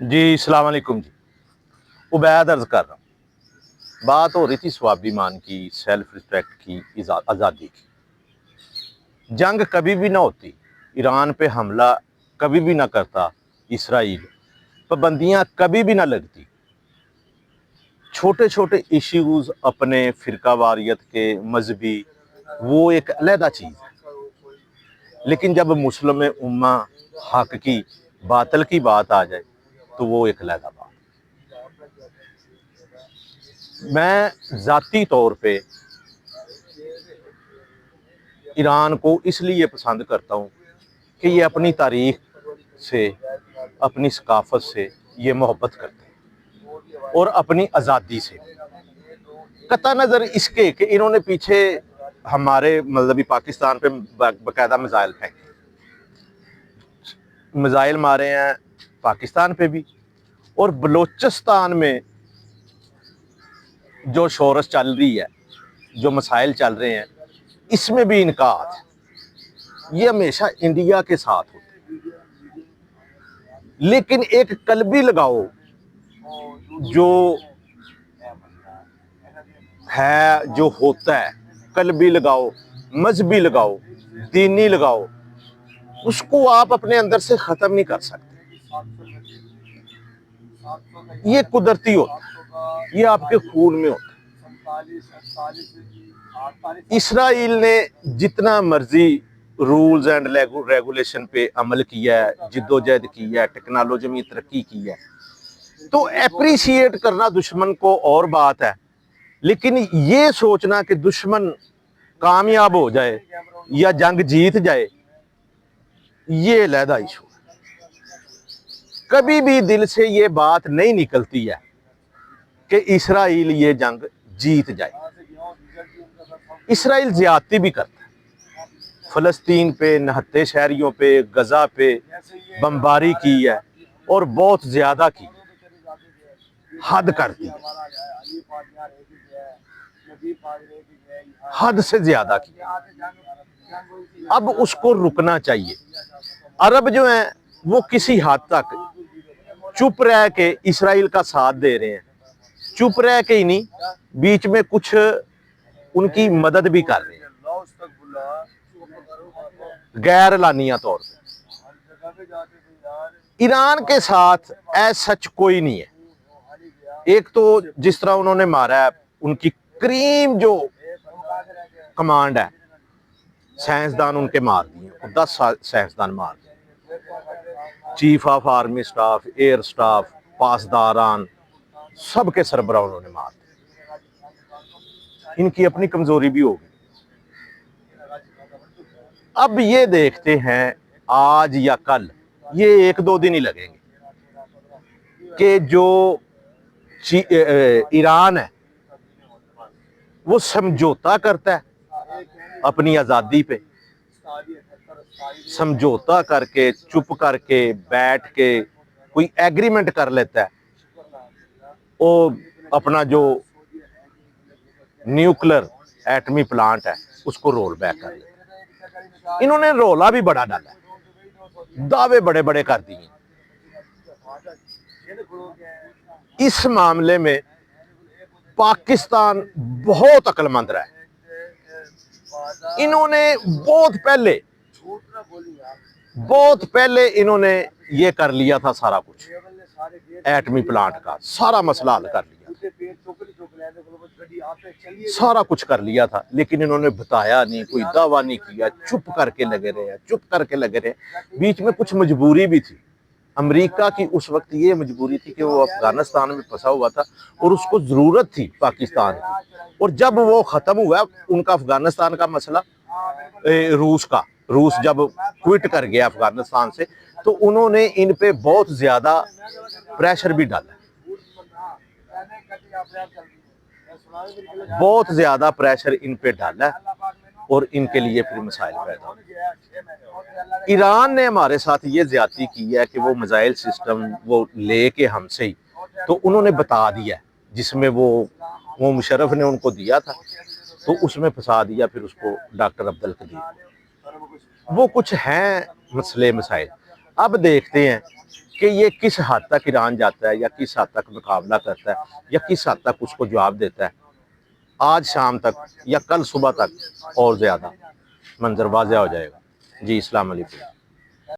जी अस्सलाम वालेकुम जी। उबैद अर्ज कर रहा हूँ। बात हो रही थी स्वाभिमान की, सेल्फ रिस्पेक्ट की, आज़ादी की। जंग कभी भी ना होती, ईरान पे हमला कभी भी ना करता इसराइल, पाबंदियाँ कभी भी ना लगती, छोटे छोटे इश्यूज अपने फिरकावारियत के, मजहबी, वो एक अलहदा चीज़ है। लेकिन जब मुस्लिम उम्मा, हक की, बातल की बात आ जाए तो वो एक अलहदा बात। मैं ज़ाती तौर पे ईरान को इसलिए पसंद करता हूँ कि ये अपनी तारीख से, अपनी सकाफत से ये मोहब्बत करते हैं और अपनी आज़ादी से। कता नज़र इसके कि इन्होंने पीछे हमारे मजहबी पाकिस्तान पे बाकायदा मिसाइल फेंके, मिसाइल मारे हैं पाकिस्तान पे भी, और बलोचिस्तान में जो शोरश चल रही है, जो मसाइल चल रहे हैं, इसमें भी इनका हाथ है। ये हमेशा इंडिया के साथ होते हैं। लेकिन एक कल्बी लगाओ जो है, जो होता है, कल्बी लगाओ, मजहबी लगाओ, दीनी लगाओ, उसको आप अपने अंदर से खत्म नहीं कर सकते। ये कुदरती होता है, ये आपके खून में होता है। इसराइल ने जितना मर्जी रूल्स एंड रेगुलेशन पे अमल किया है, जिद्दोजहद की है, टेक्नोलॉजी में तरक्की की है, तो अप्रिशिएट करना दुश्मन को और बात है। लेकिन ये सोचना कि दुश्मन कामयाब हो जाए या जंग जीत जाए, ये अलहदा इशू है। कभी भी दिल से ये बात नहीं निकलती है कि इसराइल ये जंग जीत जाए। इसराइल ज्यादती भी करता है, फलस्तीन पे, नहत्ते शहरियों पे, गजा पे बमबारी की है, और बहुत ज्यादा की, हद कर दी, हद से ज्यादा की। अब उसको रुकना चाहिए। अरब जो हैं वो किसी हद तक चुप रह के इसराइल का साथ दे रहे हैं, चुप रह के ही नहीं, बीच में कुछ उनकी मदद भी कर रहे हैं गैर लानिया तौर पर। ईरान के साथ ऐसा सच कोई नहीं है। एक तो जिस तरह उन्होंने मारा है, उनकी क्रीम जो कमांड है, साइंसदान उनके मार दिए, 10 साइंसदान मार दिए, chief of army staff, air staff, पासदारान, सबके सरबराह उन्होंने मार दिए। इनकी अपनी कमजोरी भी होगी। अब ये देखते हैं आज या कल, ये एक दो दिन ही लगेंगे कि जो ईरान है वो समझौता करता है अपनी आज़ादी पे, समझौता करके, चुप करके बैठ के कोई एग्रीमेंट कर लेता है, और अपना जो न्यूक्लियर एटमी प्लांट है उसको रोल बैक कर लेता है। इन्होंने रोला भी बड़ा डाला है, दावे बड़े बड़े कर दिए। इस मामले में पाकिस्तान बहुत अक्लमंद रहा है। इन्होंने बहुत पहले इन्होंने ये कर लिया था, सारा कुछ एटमी प्लांट का सारा मसला हल कर लिया, सारा कुछ कर लिया था। लेकिन इन्होंने बताया नहीं, कोई दावा नहीं किया, चुप करके लगे रहे, चुप करके लगे रहे। बीच में कुछ मजबूरी भी थी। अमेरिका की उस वक्त ये मजबूरी थी कि वो अफगानिस्तान में फंसा हुआ था और उसको जरूरत थी पाकिस्तान की। और जब वो खत्म हुआ उनका अफगानिस्तान का मसला, रूस जब क्विट कर गया अफगानिस्तान से, तो उन्होंने इन पे बहुत ज्यादा प्रेशर भी डाला, बहुत ज्यादा प्रेशर इन पे डाला, और इनके लिए फिर मिसाइल पैदा हो। ईरान ने हमारे साथ ये ज्यादती की है कि वो मिसाइल सिस्टम वो लेके हमसे ही, तो उन्होंने बता दिया, जिसमें वो मुशर्रफ ने उनको दिया था, तो उसमें फंसा दिया फिर उसको डॉक्टर अब्दुल कदीर। वो कुछ हैं मसले मसाइल। अब देखते हैं کہ یہ کس حد تک ایران جاتا ہے یا کس حد تک مقابلہ کرتا ہے یا کس حد تک اس کو جواب دیتا ہے، آج شام تک یا کل صبح تک اور زیادہ منظر واضح ہو جائے گا۔ جی السلام علیکم۔